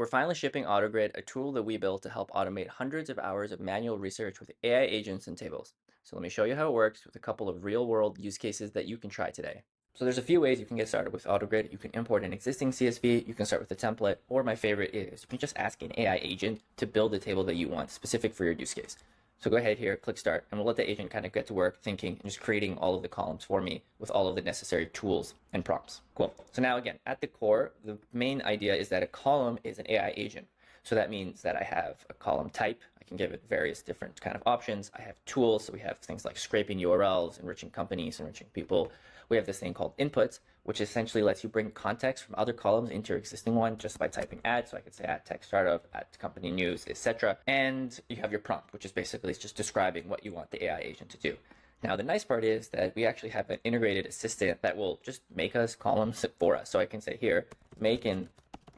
We're finally shipping Ottogrid, a tool that we built to help automate hundreds of hours of manual research with AI agents and tables. So let me show you how it works with a couple of real-world use cases that you can try today. So there's a few ways you can get started with Ottogrid. You can import an existing CSV, you can start with a template, or my favorite is you can just ask an AI agent to build the table that you want specific for your use case. So go ahead here, click start, and we'll let the agent kind of get to work thinking and just creating all of the columns for me with all of the necessary tools and prompts. Cool. So now again, at the core, the main idea is that a column is an AI agent. So that means that I have a column type. I can give it various different kind of options. I have tools. So we have things like scraping URLs, enriching companies, enriching people. We have this thing called inputs, which essentially lets you bring context from other columns into your existing one just by typing add. So I could say add tech startup, add company news, etc. And you have your prompt, which is basically just describing what you want the AI agent to do. Now, the nice part is that we actually have an integrated assistant that will just make us columns for us. So I can say here, make an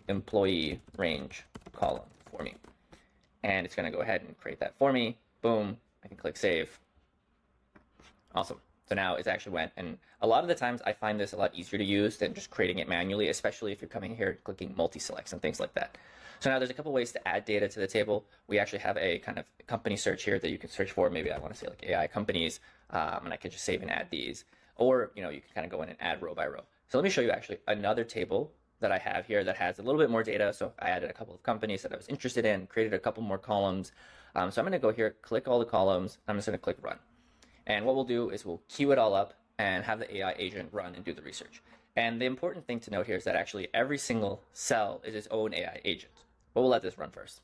employee range column for me. And it's going to go ahead and create that for me. Boom. I can click save. Awesome. So now it's actually went, and a lot of the times I find this a lot easier to use than just creating it manually, especially if you're coming here clicking multi-selects and things like that. So now there's a couple ways to add data to the table. We actually have a kind of company search here that you can search for. Maybe I want to say like AI companies, and I can just save and add these. Or, you can kind of go in and add row by row. So let me show you actually another table that I have here that has a little bit more data. So I added a couple of companies that I was interested in, created a couple more columns. So I'm going to go here, click all the columns. I'm just going to click run. And what we'll do is we'll queue it all up and have the AI agent run and do the research. And the important thing to note here is that actually every single cell is its own AI agent. But we'll let this run first.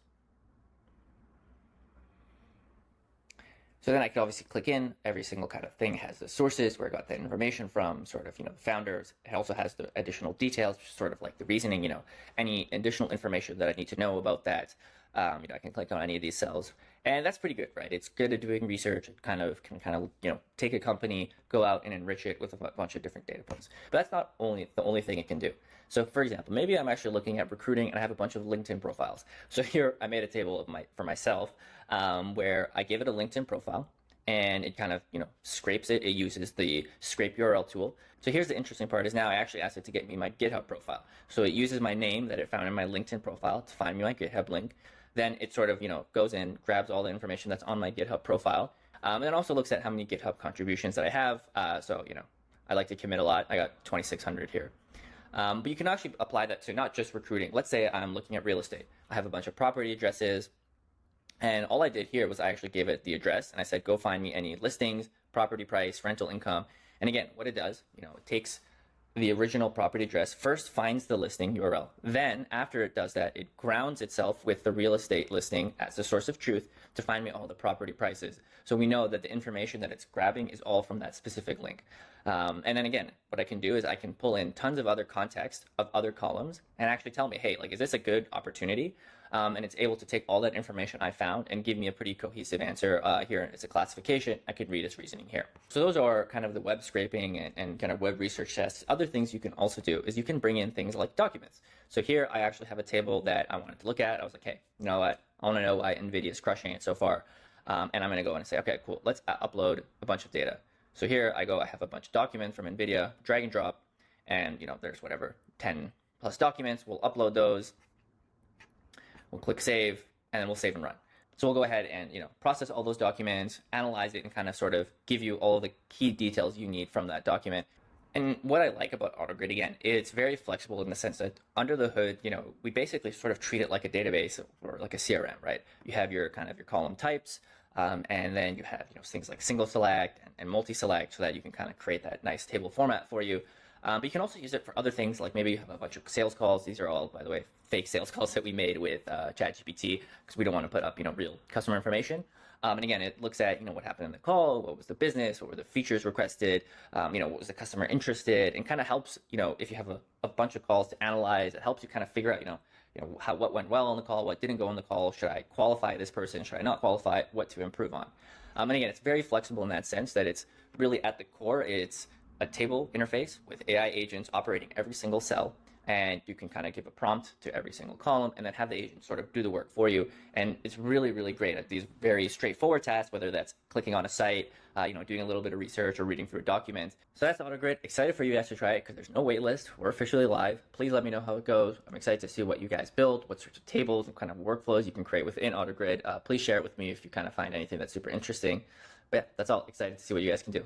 So then I can obviously click in. Every single kind of thing has the sources where I got the information from, sort of, the founders. It also has the additional details, sort of like the reasoning, any additional information that I need to know about that. I can click on any of these cells, and that's pretty good, right? It's good at doing research. It can take a company, go out and enrich it with a bunch of different data points. But that's not the only thing it can do. So for example, maybe I'm actually looking at recruiting and I have a bunch of LinkedIn profiles. So here I made a table for myself where I give it a LinkedIn profile, and it kind of, scrapes it. It uses the scrape URL tool. So here's the interesting part is now I actually asked it to get me my GitHub profile. So it uses my name that it found in my LinkedIn profile to find me my GitHub link. Then it sort of, goes in, grabs all the information that's on my GitHub profile, and it also looks at how many GitHub contributions that I have. So, I like to commit a lot. I got 2,600 here. But you can actually apply that to not just recruiting. Let's say I'm looking at real estate. I have a bunch of property addresses, and all I did here was I actually gave it the address, and I said, go find me any listings, property price, rental income. And again, what it does, it takes the original property address, first finds the listing URL. Then after it does that, it grounds itself with the real estate listing as the source of truth to find me all the property prices. So we know that the information that it's grabbing is all from that specific link. And then again, what I can do is I can pull in tons of other context of other columns and actually tell me, hey, is this a good opportunity? And it's able to take all that information I found and give me a pretty cohesive answer. Here it's a classification. I could read its reasoning here. So those are kind of the web scraping and kind of web research tests. Other things you can also do is you can bring in things like documents. So here I actually have a table that I wanted to look at. I was like, hey, you know what? I want to know why NVIDIA is crushing it so far. And I'm going to go in and say, okay, cool. Let's upload a bunch of data. So here I have a bunch of documents from NVIDIA, drag and drop, and there's whatever, 10 plus documents. We'll upload those. We'll click save, and then we'll save and run. So we'll go ahead and process all those documents, analyze it, and kind of sort of give you all the key details you need from that document. And what I like about Ottogrid, again, it's very flexible in the sense that under the hood, we basically sort of treat it like a database or like a CRM, right? You have your column types, and then you have things like single select and multi-select so that you can kind of create that nice table format for you. But you can also use it for other things, like maybe you have a bunch of sales calls. These are all, by the way, fake sales calls that we made with ChatGPT because we don't want to put up real customer information. And again, it looks at what happened in the call, what was the business, what were the features requested, what was the customer interested, and kind of helps if you have a bunch of calls to analyze. It helps you kind of figure out what went well on the call, what didn't go on the call. Should I qualify this person? Should I not qualify? What to improve on? And again, it's very flexible in that sense that it's really at the core. It's a table interface with AI agents operating every single cell and you can kind of give a prompt to every single column and then have the agent sort of do the work for you. And it's really, really great at these very straightforward tasks, whether that's clicking on a site, doing a little bit of research or reading through a document. So that's Ottogrid. Excited for you guys to try it because there's no wait list. We're officially live. Please let me know how it goes. I'm excited to see what you guys build, what sorts of tables and kind of workflows you can create within Ottogrid. Please share it with me if you kind of find anything that's super interesting. But yeah, that's all. Excited to see what you guys can do.